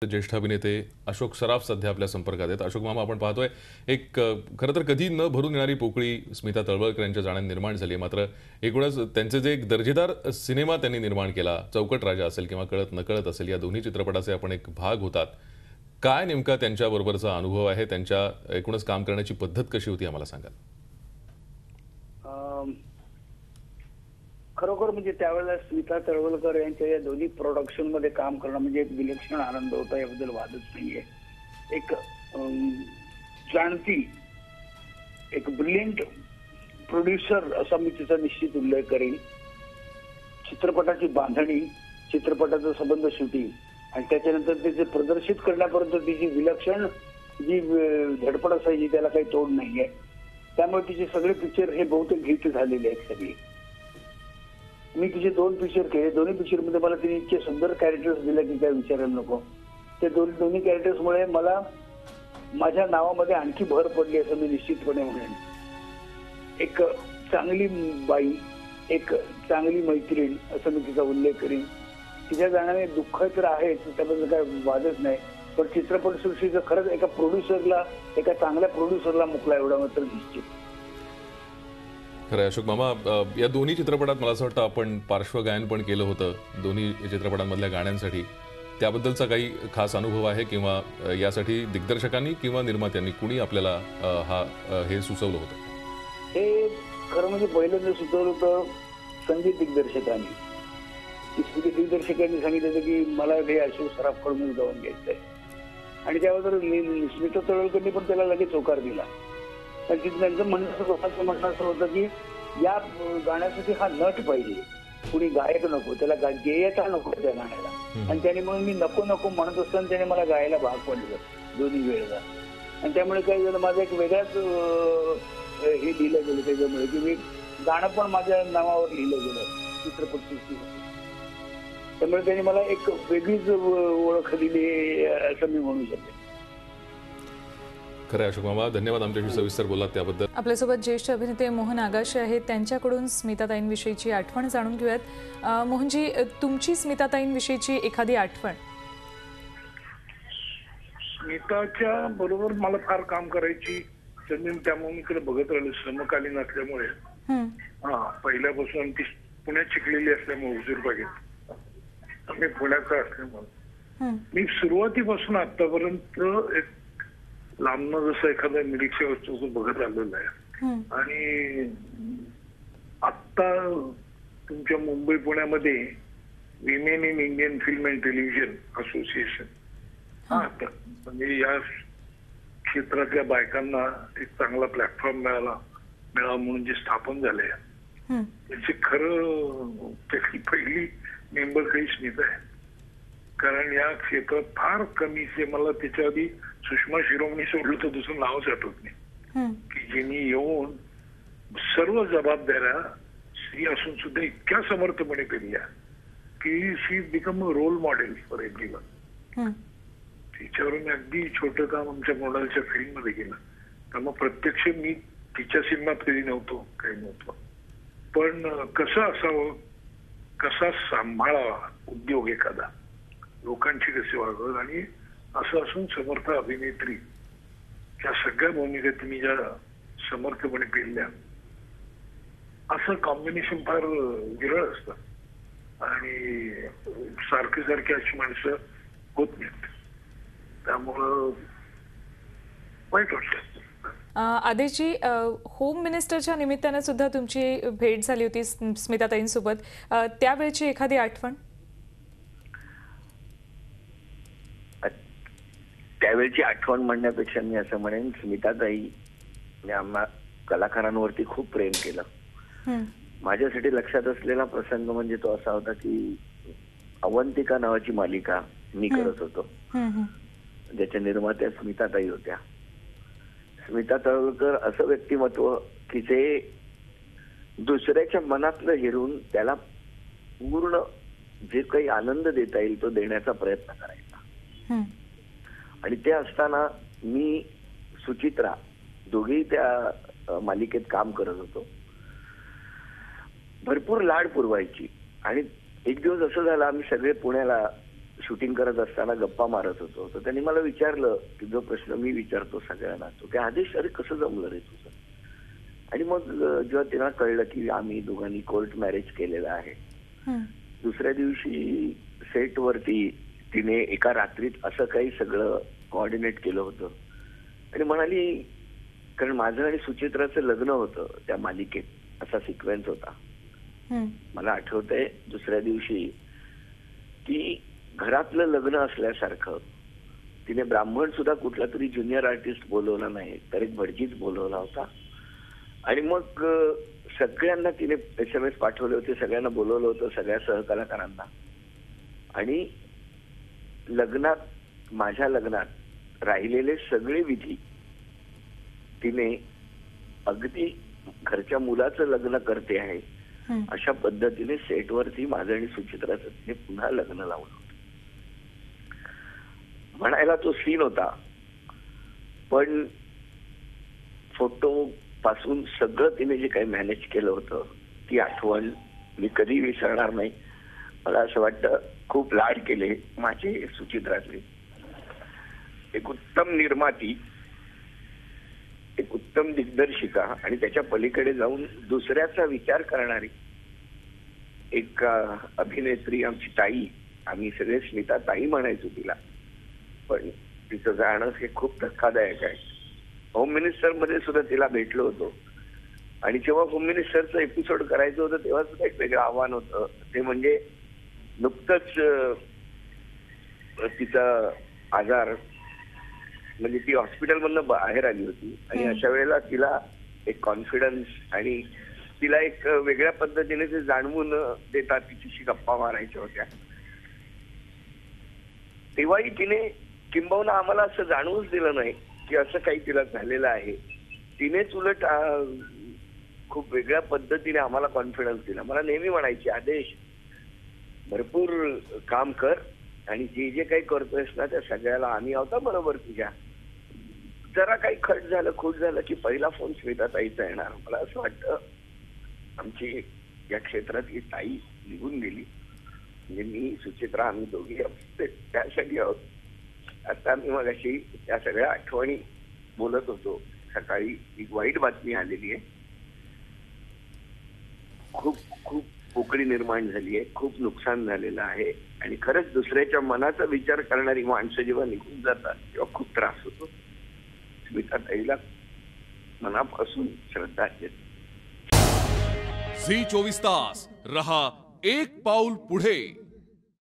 ज्येष्ठ अभिनेते अशोक सराफ सध्या आपल्या संपर्कात आहेत. अशोक मामा, आपण पाहतोय एक खरं तर कधी न भरून येणारी पोकळी स्मिता तळवलकर यांच्या जाण्याने निर्माण झाली. मात्र एकूणच त्यांचे जे एक दर्जेदार सिनेमा त्यांनी निर्माण केला, चौकट राजा असेल किंवा कळत नकळत असेल, या दोन्ही चित्रपटाचे आपण एक भाग होतात. काय नेमका त्यांच्याबरोबरचा अनुभव आहे, त्यांच्या एकूणच काम करण्याची पद्धत कशी होती, आम्हाला सांगा. खरोखर म्हणजे त्यावेळेला स्मिता तळवलकर यांच्या या दोन्ही प्रोडक्शन मध्ये काम करणं म्हणजे एक विलक्षण आनंद होता, याबद्दल वादच नाहीये. एक जाणती, एक ब्रिलियंट प्रोड्युसर असा मी तिचा निश्चित उल्लेख करेन. चित्रपटाची बांधणी, चित्रपटाचा संबंध शूटिंग आणि त्याच्यानंतर त्याचे प्रदर्शित करण्यापर्यंत तिची विलक्षण जी धडपड असायची त्याला काही तोड नाहीये. त्यामुळे तिचे सगळे पिक्चर हे बहुतेक हिट झालेले आहेत सगळे. मी तिचे 2 पिक्चर केले. दोन्ही पिक्चर मध्ये मला तिने इतके सुंदर कॅरेक्टर्स दिले की काय विचारायला नको. ते दोन्ही कॅरेक्टर्समुळे मला माझ्या नावामध्ये आणखी भर पडली असं मी निश्चितपणे म्हणेन. एक चांगली बाई, एक चांगली मैत्रीण असं मी तिचा उल्लेख करीन. तिच्या जाण्याने दुःख तर आहेच, त्याबद्दल काय वादच नाही. पण चित्रपट सृष्टीचं खरंच एका प्रोड्युसरला, एका चांगल्या प्रोड्युसरला मुकला एवढा मात्र निश्चित. खरं अशोक मामा, या दोन्ही चित्रपटात मला असं वाटतं आपण पार्श्वगायन पण केलं होतं दोन्ही चित्रपटांमधल्या गाण्यांसाठी. त्याबद्दलचा काही खास अनुभव आहे किंवा यासाठी दिग्दर्शकांनी किंवा निर्मात्यांनी कुणी आपल्याला हे सुचवलं होतं? हे खरं म्हणजे पहिल्यांदा सुचवलं होतं संगीत दिग्दर्शकांनी. दिग्दर्शकांनी सांगितलं होतं की मला हे अशोक सराफकडून जाऊन घ्यायचंय आणि त्याबद्दल स्मिता तळवलकरनी पण त्याला लगेच होकार दिला. त्यांचं म्हणणं असं होतं की या गाण्यासाठी हा नट पाहिजे, कुणी गायक नको, त्याला गेयता नको त्या गाण्याला. आणि त्याने म्हणून मी नको नको म्हणत असताना त्याने मला गायला भाग पडलं दोन्ही वेळेला. आणि त्यामुळे काय झालं, माझं एक वेगळाच हे लिहिलं गेलं त्याच्यामुळे की मी गाणं पण माझ्या नावावर लिहिलं गेलं चित्रपट सृष्टीमध्ये. त्यामुळे त्याने मला एक वेगळीच ओळख दिली असं मी म्हणू शकते. खरं अशोक मामा, धन्यवाद आमच्याशी सविस्तर बोललात त्याबद्दल. आपल्यासोबत ज्येष्ठ अभिनेते मोहन आगाशे आहेत, त्यांच्याकडून स्मिताताईंविषयीची आठवण जाणून घेऊयात. मोहनजी, तुमची स्मिताताईंविषयीची एखादी आठवण? स्मिताच्या बरोबर मला फार काम करायची संधी, त्यामुळे मी तिला बघत राहिलो समकालीन असल्यामुळे. पहिल्यापासून ती पुण्यात शिकलेली असल्यामुळे हुजूरबागेत, मी पुण्याचा असल्यामुळे मी सुरुवातीपासून आतापर्यंत एक लांबनं जसं एखादा निरीक्षक असतो बघत आलेला आहे. आणि आता तुमच्या मुंबई पुण्यामध्ये women in Indian film and television association, म्हणजे या क्षेत्रातल्या बायकांना एक चांगला प्लॅटफॉर्म मिळावा म्हणून जे स्थापन झाले त्याची खरं त्याची पहिली मेंबर काही स्मिता आहे. कारण या क्षेत्रात फार कमीचे, मला त्याच्या आधी सुषमा शिरोमणी सोडलं तर दुसरं नावच आठवत नाही की ज्यांनी येऊन सर्व जबाबदाऱ्या स्त्री असून सुद्धा इतक्या समर्थपणे केल्या की she become a role model for everyone. तिच्यावरून अगदी छोटं काम आमच्या मोडालच्या फिल्म मध्ये गेलं. त्यामुळे प्रत्यक्ष मी तिच्या सिनेमात कधी नव्हतो, काही नव्हतं. पण कसं असावं, कसा सांभाळावा उद्योग एखादा, लोकांची कसे वागवत, आणि असं असून समर्थ अभिनेत्री या सगळ्या भूमिका तुम्ही ज्या समर्थपणे पेलल्या, असं कॉम्बिनेशन फार विरळ असतं आणि सारखे सारखे अशी माणसं होत नाहीत. त्यामुळं वाईट वाटतं. आदेशजी, होम मिनिस्टरच्या निमित्तानं सुद्धा तुमची भेट झाली होती स्मिताताईंसोबत, त्यावेळची एखादी आठवण? त्यावेळची आठवण म्हणण्यापेक्षा मी असं म्हणेन, स्मिताताई आम्हा कलाकारांवरती खूप प्रेम केलं. माझ्यासाठी लक्षात असलेला प्रसंग म्हणजे तो असा होता की अवंतिका नावाची मालिका मी करत होतो, ज्याच्या निर्मात्या स्मिताताई होत्या. स्मिता तळवलकर असं व्यक्तिमत्व की जे दुसऱ्याच्या मनातलं हेरून त्याला पूर्ण जे काही आनंद देता येईल तो देण्याचा प्रयत्न करायचा. आणि ते असताना मी, सुचित्रा, दोघेही त्या मालिकेत काम करत होतो. भरपूर लाड पुरवायची. आणि एक दिवस असं झालं, आम्ही सगळे पुण्याला शूटिंग करत असताना गप्पा मारत होतो, तर त्यांनी मला विचारलं की जो प्रश्न मी विचारतो सगळ्यांना, तो की आदेश अरे कसं जमलं रे तुझं? आणि मग जेव्हा त्यांना कळलं की आम्ही दोघांनी कोर्ट मॅरेज केलेलं आहे, दुसऱ्या दिवशी सेटवरती तिने एका रात्रीत असं काही सगळं कोऑर्डिनेट केलं होतं आणि म्हणाली, कारण माझं आणि सुचित्राचं लग्न होतं त्या मालिकेत, असा सिक्वेन्स होता. मला आठवतंय दुसऱ्या दिवशी की घरातलं लग्न असल्यासारखं तिने ब्राह्मण सुद्धा कुठला तरी ज्युनियर आर्टिस्ट बोलवला नाही, तर एक भटजीच बोलवला होता. आणि मग सगळ्यांना तिने SMS पाठवले होते, सगळ्यांना बोलवलं होतं, सगळ्या सहकलाकारांना. आणि लग्नात, माझ्या लग्नात राहिलेले सगळे विधी तिने अगदी घरच्या मुलाचं लग्न करते आहे अशा पद्धतीने सेटवरती माझं आणि सुचित्राचं तिने पुन्हा लग्न लावलं होतं. म्हणायला तो सीन होता, पण फोटो पासून सगळं तिने जे काही मॅनेज केलं होतं ती आठवण मी कधी विसरणार नाही. मला असं वाटतं खूप लाड केले माझे सुचित्रातले. एक उत्तम निर्माती, एक उत्तम दिग्दर्शिका आणि त्याच्या पलीकडे जाऊन दुसऱ्याचा विचार करणारी एक अभिनेत्री आमची ताई. आम्ही सगळे स्मिता ताई म्हणायचो तिला, पण तिचं जाणं हे खूप धक्कादायक आहे. होम मिनिस्टर मध्ये सुद्धा तिला भेटलो होतो आणि जेव्हा होम मिनिस्टरचं एपिसोड करायचं होतं तेव्हा सुद्धा एक वेगळं आव्हान होतं. ते म्हणजे नुकतंच तिचा आजार, म्हणजे ती हॉस्पिटलमधनं बाहेर आली होती आणि अशा वेळेला तिला एक कॉन्फिडन्स आणि तिला एक वेगळ्या पद्धतीने ते जाणवून देतात, तिच्याशी गप्पा मारायच्या होत्या. तेव्हाही तिने किंबहुना आम्हाला असं जाणवूच दिलं नाही की असं काही तिला झालेलं आहे. तिनेच उलट खूप वेगळ्या पद्धतीने आम्हाला कॉन्फिडन्स दिला. मला नेहमी म्हणायची, आदेश भरपूर काम कर आणि जे जे काही करतोयस ना त्या सगळ्याला आम्ही आहोत बरोबर तुझ्या. जरा काही खट झालं, खूट झालं की पहिला फोन स्मिता ताईचा येणार. मला असं वाटतं आमची या क्षेत्रातली ताई निघून गेली, म्हणजे मी सुचित्रा आम्ही दोघी त्यासाठी आहोत. आता मी मग अशी त्या सगळ्या आठवणी बोलत होतो. सकाळी एक वाईट बातमी आलेली आहे, खूप खूप पोकळी निर्माण झाली आहे, खूप नुकसान झालेलं आहे आणि खरंच दुसऱ्याच्या मनाचा विचार करणारी माणसं जेव्हा निघून जातात तेव्हा खूप त्रास होतो. स्मिता ताईला मनापासून श्रद्धांजली. झी 24 तास रहा एक पाऊल पुढे.